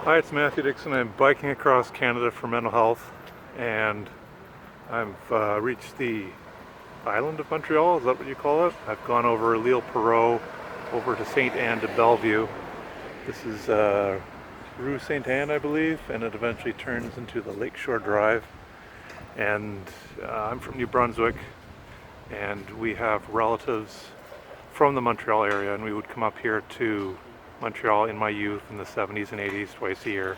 Hi, it's Matthew Dixon. I'm biking across Canada for mental health, and I've reached the island of Montreal. Is that what you call it? I've gone over L'Île Perrot, over to Sainte-Anne-de-Bellevue. This is Rue Sainte-Anne, I believe, and it eventually turns into the Lakeshore Drive. And I'm from New Brunswick, and we have relatives from the Montreal area, and we would come up here to Montreal in my youth in the 70s and 80s twice a year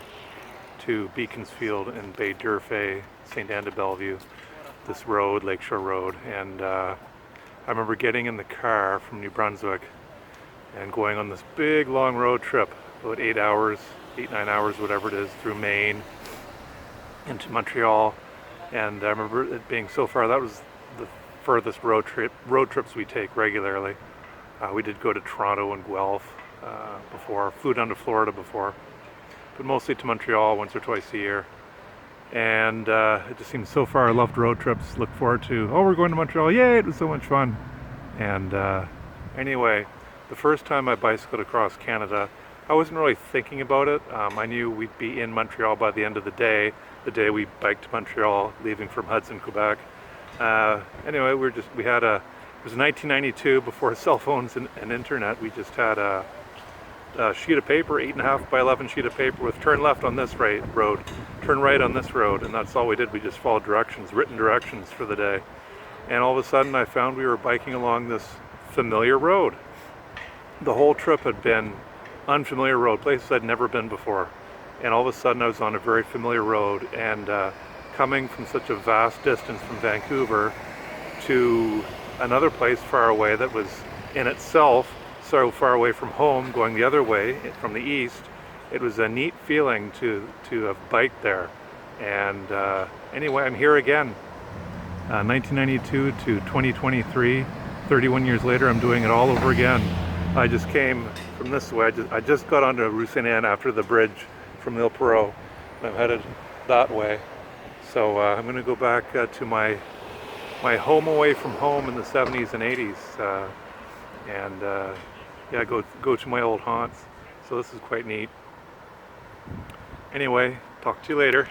to Beaconsfield and Bay d'Urfé, Sainte-Anne-de-Bellevue, this road, Lakeshore Road. And I remember getting in the car from New Brunswick and going on this big long road trip, about 8 hours, 8-9 hours, whatever it is, through Maine into Montreal. And I remember it being so far, that was the furthest road trips we take regularly. We did go to Toronto and Guelph before, flew down to Florida before, but mostly to Montreal once or twice a year. And it just seemed so far. I loved road trips, look forward to, oh, we're going to Montreal, yay, it was so much fun. And anyway, the first time I bicycled across Canada, I wasn't really thinking about it. I knew we'd be in Montreal by the end of the day we biked to Montreal, leaving from Hudson, Quebec. Anyway, it was 1992, before cell phones and internet. We just had a sheet of paper, 8.5 by 11 sheet of paper with turn left on this road, turn right on this road, and that's all we did. We just followed directions, written directions for the day. And all of a sudden I found we were biking along this familiar road. The whole trip had been unfamiliar road, places I'd never been before. And all of a sudden I was on a very familiar road, and coming from such a vast distance from Vancouver to another place far away that was in itself so far away from home, going the other way from the east, it was a neat feeling to have biked there. And anyway, I'm here again. 1992 to 2023, 31 years later, I'm doing it all over again. I just came from this way. I just got onto Rue Sainte-Anne after the bridge from L'Île Perrot. I'm headed that way. So I'm going to go back to my home away from home in the 70s and 80s, and yeah, go to my old haunts. So this is quite neat. Anyway, talk to you later.